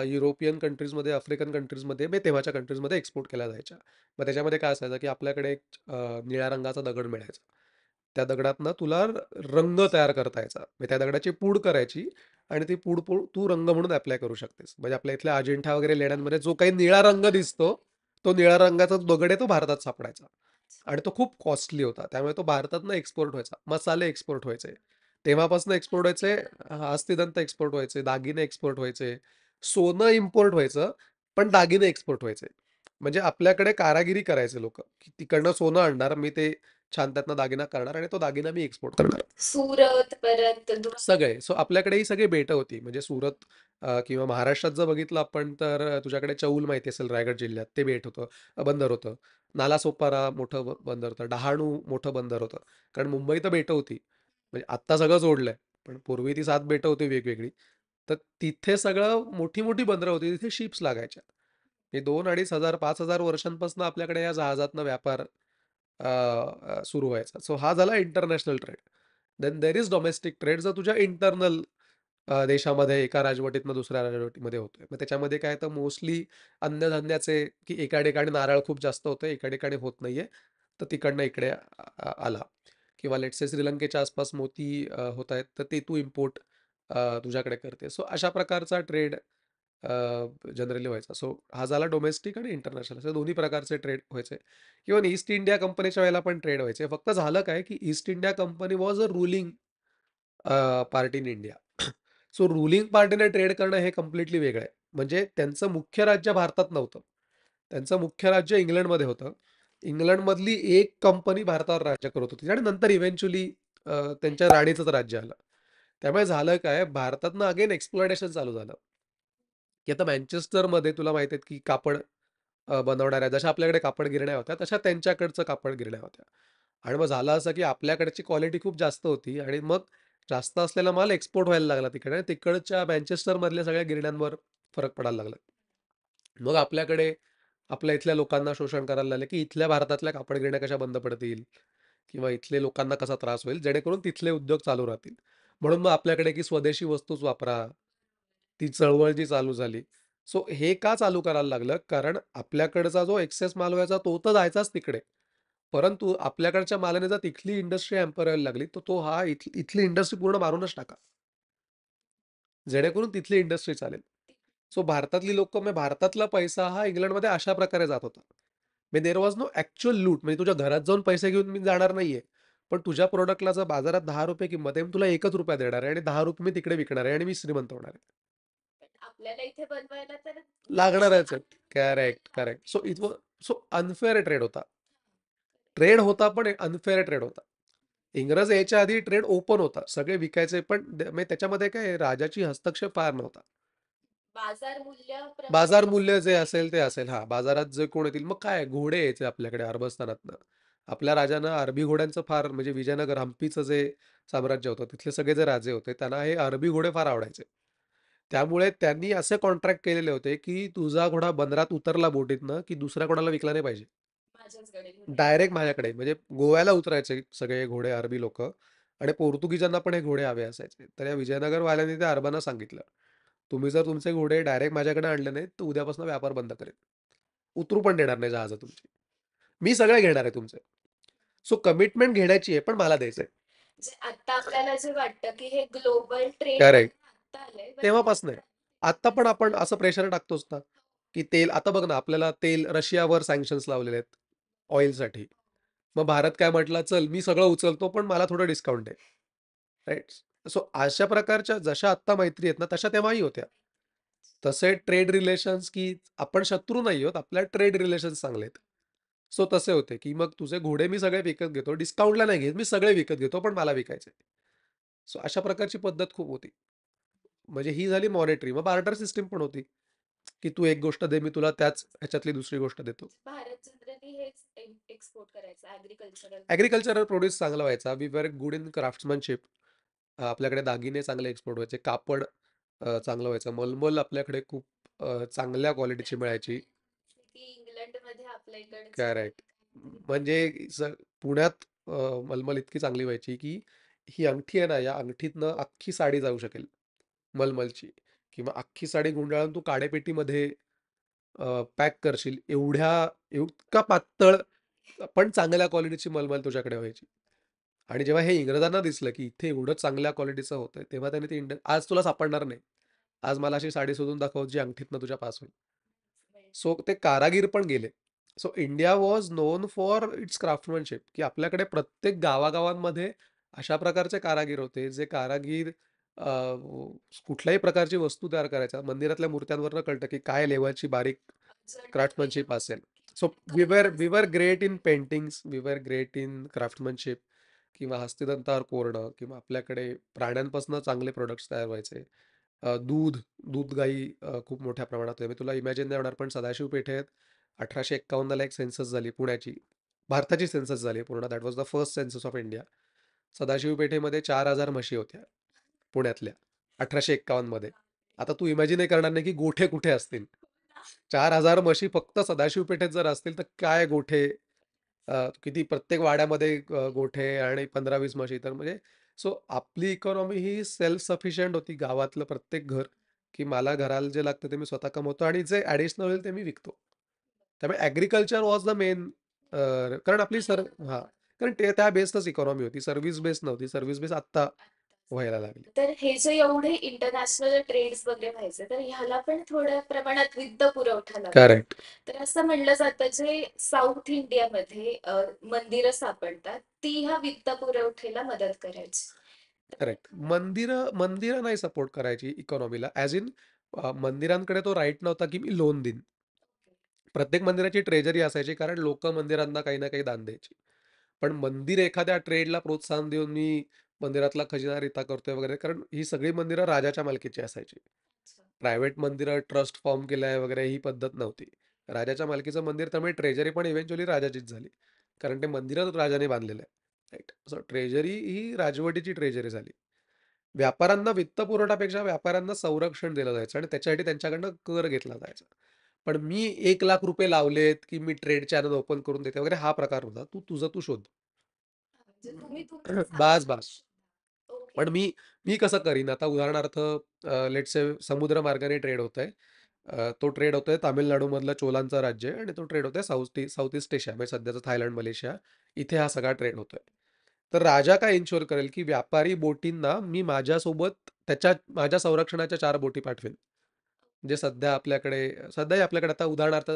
युरोपियन कंट्रीजमध्ये, आफ्रिकन कंट्रीजमध्ये, म्हणजे तेव्हाच्या कंट्रीजमध्ये एक्सपोर्ट केल्या जायच्या. मग त्याच्यामध्ये काय असायचं, की आपल्याकडे एक निळ्या रंगाचा दगड मिळायचा. त्या दगडातनं तुला रंग तयार करता यायचा. म्हणजे त्या दगडाची पूड करायची आणि ती पूड पूड तू रंग म्हणून अप्लाय करू शकतेस. म्हणजे आपल्या इथल्या अजिंठा वगैरे लेण्यांमध्ये जो काही निळा रंग दिसतो, तो निळ्या रंगाचा दगड आहे तो भारतात सापडायचा. आणि तो खूप कॉस्टली होता. त्यामुळे तो भारतातनं एक्सपोर्ट व्हायचा. मसाले एक्सपोर्ट व्हायचे. तेव्हापासून एक्सपोर्ट व्हायचे. हस्तिदंत एक्सपोर्ट व्हायचे, दागिने एक्सपोर्ट व्हायचे, सोनं इम्पोर्ट व्हायचं, पण दागिने एक्सपोर्ट व्हायचे. म्हणजे आपल्याकडे कारागिरी करायचे लोकं, की तिकडनं सोनं आणणार, मी ते छान त्यातनं दागिना करणार आणि तो दागिना मी एक्सपोर्ट करणार. सुरत परत सगळे. सो आपल्याकडे ही सगळी बेटं होती. म्हणजे सुरत किंवा महाराष्ट्रात जर बघितलं आपण तर तुझ्याकडे चौल माहिती असेल रायगड जिल्ह्यात, ते बेट होतं, बंदर होतं. नालासोपारा मोठं बंदर होतं. डहाणू मोठं बंदर होतं. कारण मुंबई तर बेटं होती. म्हणजे आत्ता सगळं जोडलंय. पण पूर्वी ती 7 बेटं होती वेगवेगळी. तर तिथे सगळं मोठी-मोठी बंदरं होती. तिथे शिप्स लागायच्या. हे 2,000-2,500 5,000 वर्षांपासून आपल्याकडे या जहाजातनं व्यापार सुरू व्हायचा. सो हा झाला international trade. Then there is domestic trade जर तुझ्या इंटरनल देशामध्ये एका राजवटीतनं दुसऱ्या राजवटीमध्ये होतोय. मग त्याच्यामध्ये काय तर मोस्टली अन्नधान्याचे की एका ठिकाणी नारळ खूप जास्त होतंय, एका ठिकाणी होत नाहीये. तर तिकडनं इकडे आला किंवा लेट्स से श्रीलंकेच्या आसपास मोती होत आहेत, तर ते तू इम्पोर्ट तुझ्याकडे करते. सो अशा प्रकारचा ट्रेड जनरली व्हायचा. सो हा झाला डोमेस्टिक आणि इंटरनॅशनल असे दोन्ही प्रकारचे ट्रेड व्हायचे. इव्हन ईस्ट इंडिया कंपनीच्या वेळेला पण ट्रेड व्हायचे. फक्त झालं काय, की East India Company was a ruling party in India. So ruling पार्टीने ट्रेड करणं हे कंप्लीटली वेगळं आहे. म्हणजे त्यांचं मुख्य राज्य भारतात नव्हतं. त्यांचं मुख्य राज्य इंग्लंडमध्ये होतं. इंग्लंडमधली एक कंपनी भारतावर राज्य करत होती आणि नंतर इव्हेंच्युअली त्यांच्या राणीचंच राज्य आलं. त्यामुळे झालं काय, भारतातनं अगेन एक्सप्लॉयटेशन चालू झालं. की आता मँचेस्टरमध्ये तुला माहिती आहे की कापड बनवणाऱ्या जशा आपल्याकडे कापड गिरण्या होत्या, तशा त्यांच्याकडचं कापड गिरण्या होत्या. आणि मग झालं असं की आपल्याकडची क्वालिटी खूप जास्त होती आणि मग जास्त असलेला माल एक्सपोर्ट व्हायला लागला तिकडे आणि तिकडच्या मँचेस्टरमधल्या सगळ्या गिरण्यांवर फरक पडायला लागला. मग आपल्याकडे आपल्या इथल्या लोकांना शोषण करायला लागले, की इथल्या भारतातल्या कापड गिरण्या कशा बंद पडतील किंवा इथले लोकांना कसा त्रास होईल, जेणेकरून तिथले उद्योग चालू राहतील. म्हणून मग आपल्याकडे की स्वदेशी वस्तूच वापरा. ती चळवळ जी चालू झाली. सो हे का चालू करायला लागलं? कारण आपल्याकडचा जो एक्सेस माल व्हायचा तो तर जायचाच तिकडे. परंतु आपल्याकडच्या मालाने जर तिथली इंडस्ट्री हॅम्पर व्हायला लागली, तर तो हा इथली इंडस्ट्री पूर्ण मारूनच टाका. जेणेकरून तिथली इंडस्ट्री चालेल. सो भारतातली लोकं मग भारतातला पैसा हा इंग्लंडमध्ये अशा प्रकारे जात होता. म्हणजे देअर वॉज नो ॲक्चुअल लूट. म्हणजे तुझ्या घरात जाऊन पैसे घेऊन मी जाणार नाहीये. पण तुझ्या प्रॉडक्टला जर बाजारात ₹10 किंमत आहे, मी तुला ₹1 देणार आहे आणि ₹10 मी तिकडे विकणार आहे आणि मी श्रीमंत होणार आहे. आपल्याला इथे बनवायला तर लागणारच आहेत. Correct, correct. So it was so unfair trade होता. ट्रेड होता पण अनफेअर ट्रेड होता. इंग्रज यायच्या आधी ट्रेड ओपन होता. सगळे विकायचे पण म्हणजे त्याच्यामध्ये काय राजाची हस्तक्षेप फार नव्हता. बाजार मूल्याप्रमाणे बाजार मूल्य जे असेल ते असेल. हां, बाजारात जे कोण येतील मग काय घोडे यायचे आपल्याकडे अरबस्थानातनं. आपल्या राजानं अरबी घोड्यांचं फार म्हणजे विजयनगर हंपीचं जे साम्राज्य होतं, तिथले सगळे जे राजे होते, त्यांना हे अरबी घोडे फार आवडायचे. त्यामुळे त्यांनी असे कॉन्ट्रॅक्ट केलेले होते, की तुझा घोडा बंदरात उतरला बोटीतनं, की दुसऱ्या कोणाला विकला नाही पाहिजे. माझ्याचकडे घोडे डायरेक्ट माझ्याकडे. म्हणजे गोव्याला उतरायचे सगळे घोडे अरबी लोकं आणि पोर्तुगीजांना पण हे घोडे हवे असायचे. तर या विजयनगरवाल्यांनी त्या अरबांना सांगितलं, "तुम्ही जर तुमचे घोडे डायरेक्ट माझ्याकडे आणले नाहीत, तर उद्यापासून व्यापार बंद करेन. उतरू पण देणार नाही जहाजं तुमची. मी सगळे घेणार आहे तुमचे. सो कमिटमेंट घेण्याची आहे, पण मला द्यायचंय." म्हणजे आता आपल्याला जे वाटतं की हे ग्लोबल ट्रेड करेक्ट. आता आलंय पण तेव्हापासून आहे. आता पण आपण असं प्रेशर टाकतोच ना, की तेल आता बघ ना, आपल्याला तेल रशियावर सँक्शन्स लावलेले आहेत ऑइलसाठी. मग भारत काय म्हटला, "चल मी सगळं उचलतो, पण मला थोडं डिस्काउंट दे." राइट? सो अशा प्रकारच्या जशा आत्ता मैत्री आहेत ना, तशा तेव्हाही होत्या. तसे ट्रेड रिलेशन्स, की आपण शत्रू नाही आहोत, आपल्या ट्रेड रिलेशन्स चांगले आहेत. सो तसे होते, की मग तुझे घोडे मी सगळे विकत घेतो. डिस्काउंटला नाही घेत, मी सगळे विकत घेतो, पण मला विकायचे. सो अशा प्रकारची पद्धत खूप होती. म्हणजे ही झाली मॉनेटरी. मग बार्टर सिस्टम पण होती, की तू एक गोष्ट दे, मी तुला त्याच ह्याच्यातली दुसरी गोष्ट देतो. भारत जनरली हेच एक्सपोर्ट करायचं ॲग्रिकल्चरल ॲग्रीकल्चरल प्रोड्यूस चांगला व्हायचा. We were good in क्राफ्ट्समनशिप. आपल्याकडे दागिने चांगले एक्सपोर्ट व्हायचे. कापड चांगलं व्हायचं. मलमल आपल्याकडे खूप चांगल्या क्वालिटीची मिळायची. की इंग्लंडमध्ये आपल्या इकडचे करेक्ट. काहीतरी म्हणजे पुण्यात मलमल इतकी चांगली व्हायची, की ही अंगठी आहे ना, या अंगठीतनं अख्खी साडी जाऊ शकेल मलमलची किंवा अख्खी साडी गुंडाळून तू काड्यापेटीमध्ये पॅक करशील इतका पातळ पण चांगल्या क्वालिटीची मलमल तुझ्याकडे व्हायची. आणि जेव्हा हे इंग्रजांना दिसलं, की इथे एवढं चांगल्या क्वालिटीचं होतंय, तेव्हा त्यांनी ते आज तुला सापडणार नाही. आज मला अशी साडी शोधून दाखव, जी अंगठीतनं तुझ्या पास होईल. मिळतं. सो ते कारागीर पण गेले. So India was known for its craftsmanship, की आपल्याकडे प्रत्येक गावागावांमध्ये अशा प्रकारचे कारागीर होते, जे कारागीर अ, कुठल्याही प्रकारची वस्तू तयार करायच्या. मंदिरातल्या मूर्त्यांवरनं कळतं, की काय लेव्हलची बारीक अजून क्राफ्टमनशिप डेव्हलप असेल. सो करून we were great in paintings, we were great in craftsmanship किंवा हस्तिदंतावर कोरणं किंवा आपल्याकडे प्राण्यांपासून चांगले प्रॉडक्ट्स तयार व्हायचे. दूध, दूध गाई खूप मोठ्या प्रमाणात होते. मी तुला इमॅजिन नाही होणार, पण सदाशिव पेठेत 1851 ला एक सेन्सस झाली पुण्याची. भारताची सेन्सस झाली पूर्ण. That was the first census of India. Sadashiv पेठेमध्ये 4,000 म्हशी होत्या पुण्यातल्या 1851 मध्ये. आता तू इमॅजिनही करणार नाही, की गोठे कुठे असतील. 4,000 म्हशी फक्त सदाशिव पेठेत जर असतील, तर काय गोठे किती प्रत्येक वाड्यामध्ये गोठे आणि 15-20 म्हशी. तर म्हणजे सो आपली इकॉनॉमी ही सेल्फ सफिशियंट होती. गावातलं प्रत्येक घर, की मला घराला जे लागतं ते मी स्वतः कमवतो आणि जे ॲडिशनल होईल ते मी विकतो. त्यामुळे ॲग्रीकल्चर वॉज द मेन कारण आपली हां. कारण ते त्या बेस्डच इकॉनॉमी होती. सर्व्हिस बेस्ड नव्हती. सर्व्हिस बेस आत्ता व्हायला लागली. तर हे जे एवढे इंटरनॅशनल ट्रेड्स वगैरे व्हायचे, तर ह्याला पण थोड्या प्रमाणात वित्त पुरवठा लागतो. करेक्ट, तर असं म्हटलं जातं जे साऊथ इंडियामध्ये मंदिरं सापडतात, ती ह्या वित्त पुरवठ्याला मदत करायची. तर करेक्ट. मंदिरं मंदिरं नाही सपोर्ट करायची इकॉनॉमीला. ॲज इन मंदिरांकडे तो राईट नव्हता, की मी लोन देईन. प्रत्येक मंदिराची ट्रेजरी असायची कारण लोकं मंदिरांना काही ना काही दान द्यायची. पण मंदिर एखाद्या ट्रेडला प्रोत्साहन देऊन मी मंदिरातला खजिना रिता करतोय वगैरे, कारण ही सगळी मंदिरं राजाच्या मालकीची असायची. अच्छा. प्रायव्हेट मंदिरं ट्रस्ट फॉर्म केलंय वगैरे ही पद्धत नव्हती. राजाच्या मालकीचं मंदिर त्यामुळे ट्रेजरी पण इव्हेंच्युअली राजाचीच झाली. कारण ते मंदिरच राजाने बांधलेलं आहे. राइट. सो ट्रेजरी ही राजवटीची ट्रेजरी झाली. व्यापाऱ्यांना वित्तपुरवठ्यापेक्षा व्यापाऱ्यांना संरक्षण दिलं जायचं आणि त्याच्यासाठी त्यांच्याकडनं कर घेतला जायचा. पण मी ₹1,00,000 लावलेत, की मी ट्रेड चॅनल ओपन करून देते वगैरे हा प्रकार होता. तू तुझं तू शोध. म्हणजे तुम्ही तुमचं बास, साधन बास. शोधा. ओके. पण मी मी कसं करीन आता उदाहरणार्थ लेट्स से समुद्र मार्गाने ट्रेड होतंय. तो ट्रेड होतोय तामिळनाडूमधलं चोलांचं राज्य आहे आणि तो ट्रेड होतोय साउथ ईस्ट एशिया म्हणजे सध्याचं थायलंड, मलेशिया इथे हा सगळा ट्रेड होतोय. तर राजा काय इन्शुअर करेल, की व्यापारी बोटींना मी माझ्यासोबत माझ्या संरक्षणाच्या 4 बोटी पाठवेन. म्हणजे सध्याही आपल्याकडे आता उदाहरणार्थ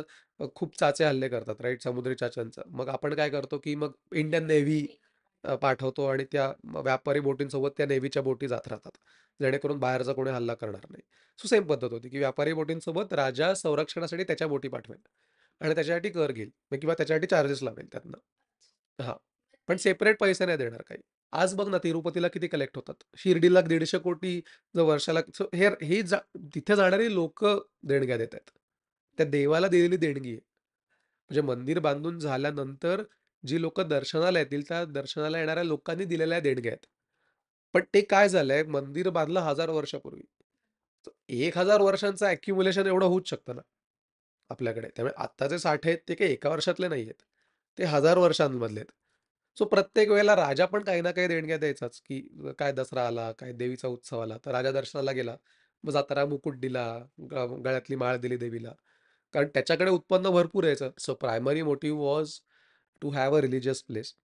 खूप चाचे हल्ले करतात राईट समुद्री चाच्यांचा. मग आपण काय करतो, की मग इंडियन नेव्ही पाठवतो आणि त्या व्यापारी बोटींसोबत त्या नेव्हीच्या बोटी जात राहतात. जेणेकरून बाहेरचा कोणी हल्ला करणार नाही. सो सेम पद्धत होती, की व्यापारी बोटींसोबत राजा संरक्षणासाठी त्याच्या बोटी पाठवेल आणि त्याच्यासाठी कर घेईल किंवा त्याच्यासाठी चार्जेस लावेल त्यातनं. हां. पण सेपरेट पैसे नाही देणार काही. आज बघ ना तिरुपतीला किती कलेक्ट होतात. शिर्डीला 150 कोटी जर वर्षाला सो तिथे जाणारी लोकं देणग्या देत आहेत. त्या देवाला दिलेली देणगी आहे. म्हणजे मंदिर बांधून झाल्यानंतर जी लोकं दर्शनाला येतील, त्या दर्शनाला येणाऱ्या लोकांनी दिलेल्या देणग्या आहेत. पण ते काय झालंय, मंदिर बांधलं 1000 वर्षापूर्वी. 1000 वर्षांचं अॅक्युम्युलेशन एवढं होऊच शकतं ना आपल्याकडे. त्यामुळे आत्ताचे साठे आहेत ते काही एका वर्षातले नाहीयेत. ते 1000 वर्षांमधले आहेत. सो प्रत्येक वेळेला राजा पण काही ना काही देणग्या द्यायचाच, की काय दसरा आला, काय देवीचा उत्सव आला, तर राजा दर्शनाला गेला. मग जाताना मुकुट दिला, गळ्यातली माळ दिली देवीला. कारण त्याच्याकडे उत्पन्न भरपूर यायचं. So primary motive was to have a religious place.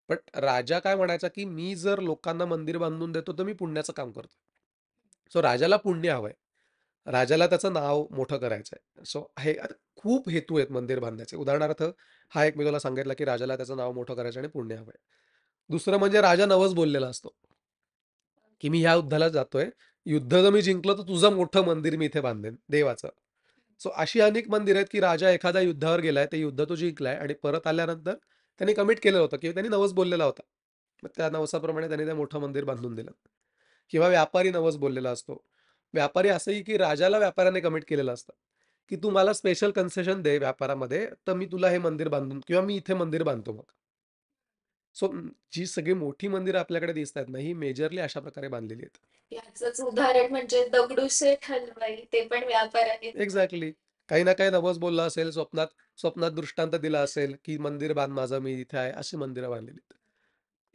But राजा काय म्हणायचा, की मी जर लोकांना मंदिर बांधून देतो, तर मी पुण्याचं काम करतो. सो राजाला पुण्य हवंय. राजाला त्याचं नाव मोठं करायचं आहे. सो हे आता खूप हेतू आहेत मंदिर बांधण्याचे. उदाहरणार्थ हा एक मी तुला सांगितला, की राजाला त्याचं नाव मोठं करायचं आणि पुण्य हवंय. दुसरं म्हणजे राजा नवस बोललेला असतो, की मी ह्या युद्धाला जातोय. युद्ध जर मी जिंकलं, तर तुझं मोठं मंदिर मी इथे बांधेन देवाचं. सो अशी अनेक मंदिरं आहेत, की राजा एखाद्या युद्धावर गेलाय, ते युद्ध तो जिंकलाय आणि परत आल्यानंतर त्यांनी कमिट केलेलं होतं किंवा त्यांनी नवस बोललेला होता. मग त्या नवसाप्रमाणे त्यांनी ते मोठं मंदिर बांधून दिलं. किंवा व्यापारी नवस बोललेला असतो. व्यापारी असंही, की राजाला व्यापाऱ्याने कमिट केलेलं असतं, की "तू मला स्पेशल कन्सेशन दे व्यापारामध्ये, तर मी तुला हे मंदिर बांधून किंवा मी इथे मंदिर बांधतो मग." सो जी सगळी मोठी मंदिरं आपल्याकडे दिसतायत ना, ही मेजरली अशा प्रकारे बांधलेली आहेत. याचंच उदाहरण म्हणजे दगडूशेठ हलवाई ते पण व्यापाऱ्यांनी एक्झॅक्टली. काही ना काही नवस बोलला असेल, स्वप्नात स्वप्नात दृष्टांत दिला असेल, की मंदिर बांध माझं, मी इथे आहे, अशी मंदिरं बांधलेली आहेत.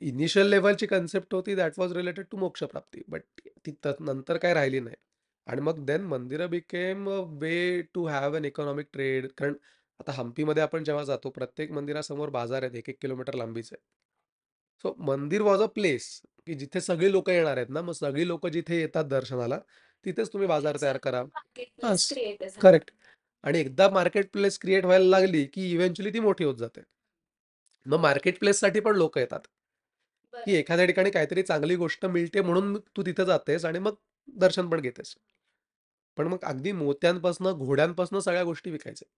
इनिशियल लेव्हलची कन्सेप्ट होती दॅट वॉज रिलेटेड टू मोक्षप्राप्ती. बट ती नंतर काही राहिली नाही. आणि मग देन मंदिरं became a way to have an economic trade. कारण आता हम्पीमध्ये आपण जेव्हा जातो, प्रत्येक मंदिरासमोर बाजार आहेत, 1-1 किलोमीटर लांबीचे. सो मंदिर वॉज अ प्लेस, की जिथे सगळी लोकं येणार आहेत ना, मग सगळी लोकं जिथे येतात दर्शनाला, तिथेच तुम्ही बाजार तयार करा. मार्केट हां, प्लेस क्रिएट झालं. करेक्ट. आणि एकदा मार्केट प्लेस क्रिएट व्हायला लागली, की इव्हेंच्युअली ती मोठी होत जाते. मग मार्केट प्लेससाठी पण लोकं येतात, की बरोबर. एखाद्या ठिकाणी काहीतरी चांगली गोष्ट मिळते म्हणून तू तिथे जातेस आणि मग दर्शन पण घेतेस. पण मग अगदी मोत्यांपासनं, घोड्यांपासनं सगळ्या गोष्टी विकायच्या.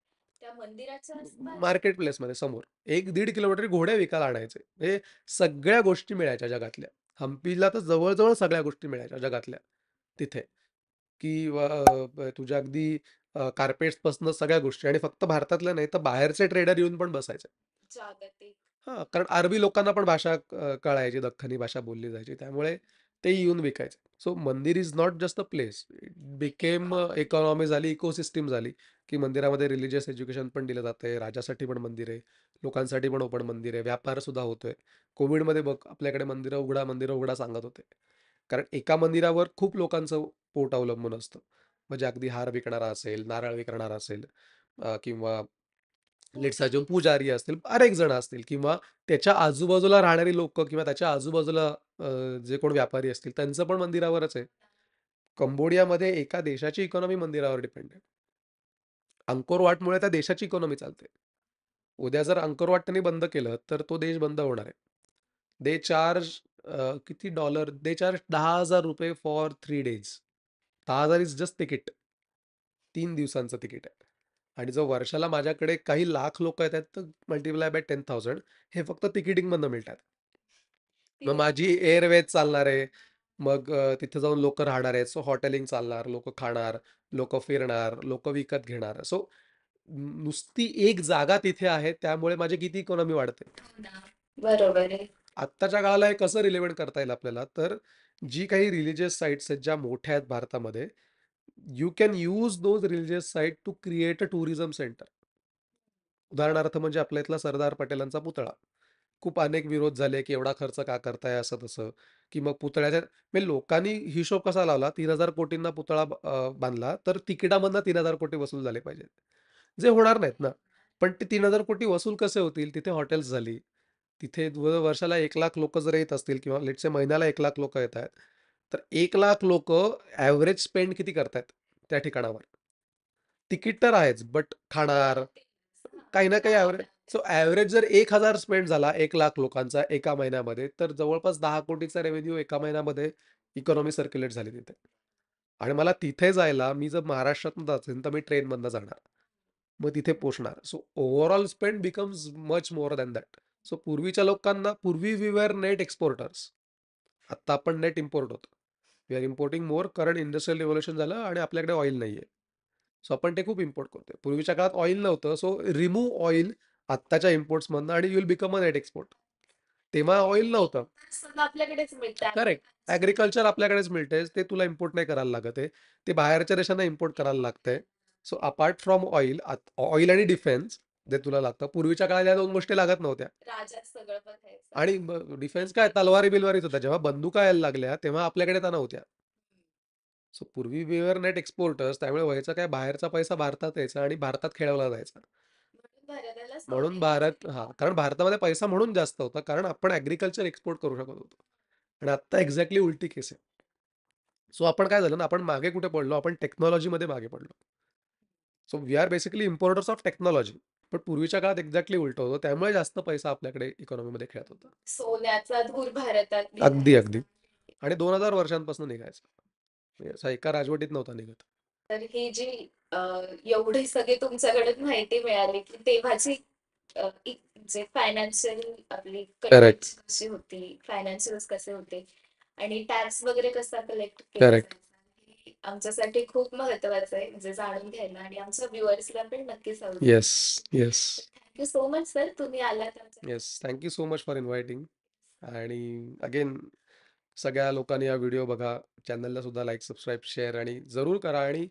त्या मंदिराच्या आसपास? मार्केट प्लेसमध्ये समोर 1-1.5 किलोमीटर घोडे विकायला आणायचे. म्हणजे सगळ्या गोष्टी मिळायच्या जगातल्या. हम्पीला तर जवळ-जवळ सगळ्या गोष्टी मिळायच्या जगातल्या तिथे, की तुझ्या अगदी कार्पेट्सपासून सगळ्या गोष्टी आणि फक्त भारतातल्या नाही तर बाहेरचे ट्रेडर येऊन पण बसायचे. जागतिक. हां, कारण अरबी लोकांना पण भाषा कळायची, दख्खनी भाषा बोलली जायची. त्यामुळे ते येऊन विकायचे. सो मंदिर is not just a place. It became economy झाली, इकोसिस्टम झाली, की मंदिरामध्ये रिलिजियस एज्युकेशन पण दिलं जातंय. राजासाठी पण मंदिर आहे, लोकांसाठी पण ओपन मंदिर आहे, व्यापारसुद्धा होतोय. कोविडमध्ये बघ आपल्याकडे मंदिरं उघडा सांगत होते. कारण एका मंदिरावर खूप लोकांचं पोट अवलंबून असतं. म्हणजे अगदी हार विकणारा असेल, नारळ विकणारा असेल किंवा लेट्स अज्युम पुजारी असतील, बरेच जण असतील किंवा त्याच्या आजूबाजूला राहणारी लोकं किंवा त्याच्या आजूबाजूला अ, जे कोण व्यापारी असतील, त्यांचं पण मंदिरावरच आहे. कंबोडियामध्ये एका देशाची इकॉनॉमी मंदिरावर डिपेंड आहे. अंकोर वाटमुळे त्या देशाची इकॉनॉमी चालते. उद्या जर अंकोर वाट त्यांनी बंद केलं, तर तो देश बंद होणार आहे. दे चार्ज किती dollar? They charge ₹10,000 for 3 days. 10,000 is just ticket. 3 दिवसांचं तिकीट आहे. आणि जर वर्षाला माझ्याकडे काही लाख लोकं येतात, तर मल्टिप्लाय बाय 10,000 हे फक्त तिकीटिंगमधनं मिळतात. मग माझी एअरवेज चालणार आहे. मग तिथे जाऊन लोकं राहणार आहेत. सो हॉटेलिंग चालणार, लोकं खाणार, लोकं फिरणार, लोकं विकत घेणार. सो नुसती एक जागा तिथे आहे, त्यामुळे माझी किती इकॉनॉमी वाढते. हो ना. बरोबर आहे. आत्ताच्या काळाला हे कसं रिलेव्हंट करता येईल आपल्याला, तर जी काही रिलिजियस साइट्स आहेत, ज्या मोठ्या आहेत भारतामध्ये, you can use those religious site to create a tourism centre. उदाहरणार्थ म्हणजे आपल्या इथला सरदार पटेलांचा पुतळा. खूप अनेक विरोध झाले, की एवढा खर्च का करताय असं-तसं, की मग पुतळ्याच्या म्हणजे लोकांनी हिशोब कसा लावला 3,000 कोटींना पुतळा बांधला, तर तिकिटामधनं 3,000 कोटी वसूल झाले पाहिजेत. जे होणार नाहीत ना. पण ते 3,000 कोटी वसूल कसे होतील? तिथे हॉटेल्स झाली. तिथे वर्षाला 1,00,000 लोकं जर येत असतील किंवा लेट्स से महिन्याला 1,00,000 लोकं येतायत, तर 1,00,000 लोकं एव्हरेज स्पेंड किती करतायत त्या ठिकाणावर? तिकीट तर आहेच, बट खाणार, काही ना काही राहायला. सो ॲव्हरेज जर 1,000 स्पेंड झाला 1,00,000 लोकांचा एका महिन्यामध्ये, तर जवळपास 10 कोटीचा रेव्हेन्यू एका महिन्यामध्ये इकॉनॉमी सर्क्युलेट झाली तिथे. आणि मला तिथे जायला मी जर महाराष्ट्रातून जात असेल, तर मी ट्रेनमधनं जाणार. मग तिथे पोहोचणार. So overall spend becomes much more than that. So पूर्वीच्या लोकांना पूर्वी वी वर नेट एक्सपोर्टर्स. आत्ता आपण नेट इम्पोर्ट होतो. वी आर इम्पोर्टिंग मोर कारण इंडस्ट्रियल रिव्होल्यूशन झालं आणि आपल्याकडे ऑइल नाहीये. सो आपण ते खूप इम्पोर्ट करतोय. पूर्वीच्या काळात ऑइल नव्हतं. सो रिमूव्ह ऑइल आत्ताच्या इम्पोर्ट्समधनं आणि you will become a net export. तेव्हा ऑइल नव्हतं. सगळं आपल्याकडेच मिळतं. करेक्ट. ॲग्रीकल्चर आपल्याकडेच मिळतंय. ते तुला इम्पोर्ट नाही करायला लागत आहे. ते बाहेरच्या देशांना इम्पोर्ट करायला लागतंय. So apart from oil, oil आणि डिफेन्स जे तुला लागतं. पूर्वीच्या काळात या 2 गोष्टी लागत नव्हत्या. राजा सगळं बघायचं. आणि डिफेन्स काय तलवारी-बिलवारीच होत्या. जेव्हा बंदुका यायला लागल्या, तेव्हा आपल्याकडे त्या नव्हत्या. सो पूर्वी वी वर नेट एक्सपोर्टर्स. त्यामुळे व्हायचं काय बाहेरचा पैसा भारतात यायचा आणि भारतात खेळवला जायचा. म्हणून भारताला म्हणून सोने भारत हां, कारण भारतामध्ये पैसा म्हणून जास्त होता, कारण आपण ॲग्रीकल्चर एक्सपोर्ट करू शकत होतो. आणि आत्ता एक्झॅक्टली उलटी केस आहे. सो आपण काय झालं ना, आपण मागे कुठे पडलो? आपण टेक्नॉलॉजीमध्ये मागे पडलो. So we are basically importers of technology. पण पूर्वीच्या काळात एक्झॅक्टली उलटं होतं. त्यामुळे जास्त पैसा आपल्याकडे इकॉनॉमीमध्ये खेळत होता. सोन्याचा धूर भारतात अगदी, अगदी. निघायचा. आणि 2000 वर्षांपासून निघायचा. म्हणजे असा एका राजवटीत नव्हता निघत. तर ही जी अ, एवढी सगळी तुमच्याकडून माहिती मिळाली, की तेव्हाची जे फायनान्शियल आपली करेक्ट, कंडिशन कशी होती, फायनान्शियल्स कसे होते आणि टॅक्स वगैरे कसा कलेक्ट केला करेक्ट. जायचा, हे आमच्यासाठी खूप महत्त्वाचं आहे, म्हणजे जाणून घ्यायला आणि आमच्या व्ह्युअर्सला पण नक्की समजेल. Yes, yes, thank so much sir, तुम्ही आलात आमच्या. Yes. Thank you so much for inviting. आणि अगेन सगळ्या लोकांनी हा व्हिडिओ बघा. चॅनलला सुद्धा लाईक, सबस्क्राईब, शेअर आणि जरूर करा. आणि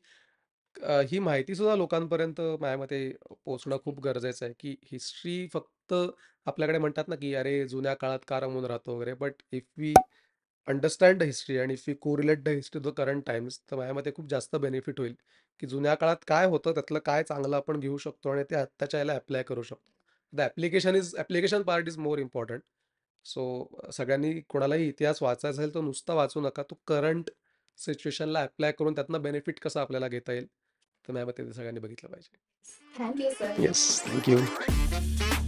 ही माहितीसुद्धा लोकांपर्यंत माझ्या मते पोहोचणं खूप गरजेचं आहे, की हिस्ट्री फक्त आपल्याकडे म्हणतात ना, की "अरे, जुन्या काळात का रमून राहतो?" वगैरे. But if we understand the history आणि if we correlate the history to the current times, तर माझ्या मते खूप जास्त बेनिफिट होईल, की जुन्या काळात काय होतं, त्यातलं काय चांगलं आपण घेऊ शकतो आणि ते आत्ताच्या ह्याला ॲप्लाय करू शकतो. The application part is more important. So सगळ्यांनी कोणालाही इतिहास वाचायचा असेल, तर नुसता वाचू नका. तो करंट सिच्युएशनला ॲप्लाय करून त्यातनं बेनिफिट कसा आपल्याला घेता येईल, तर माझ्या मते ते सगळ्यांनी बघितलं पाहिजे. Thank you sir. Yes, thank you.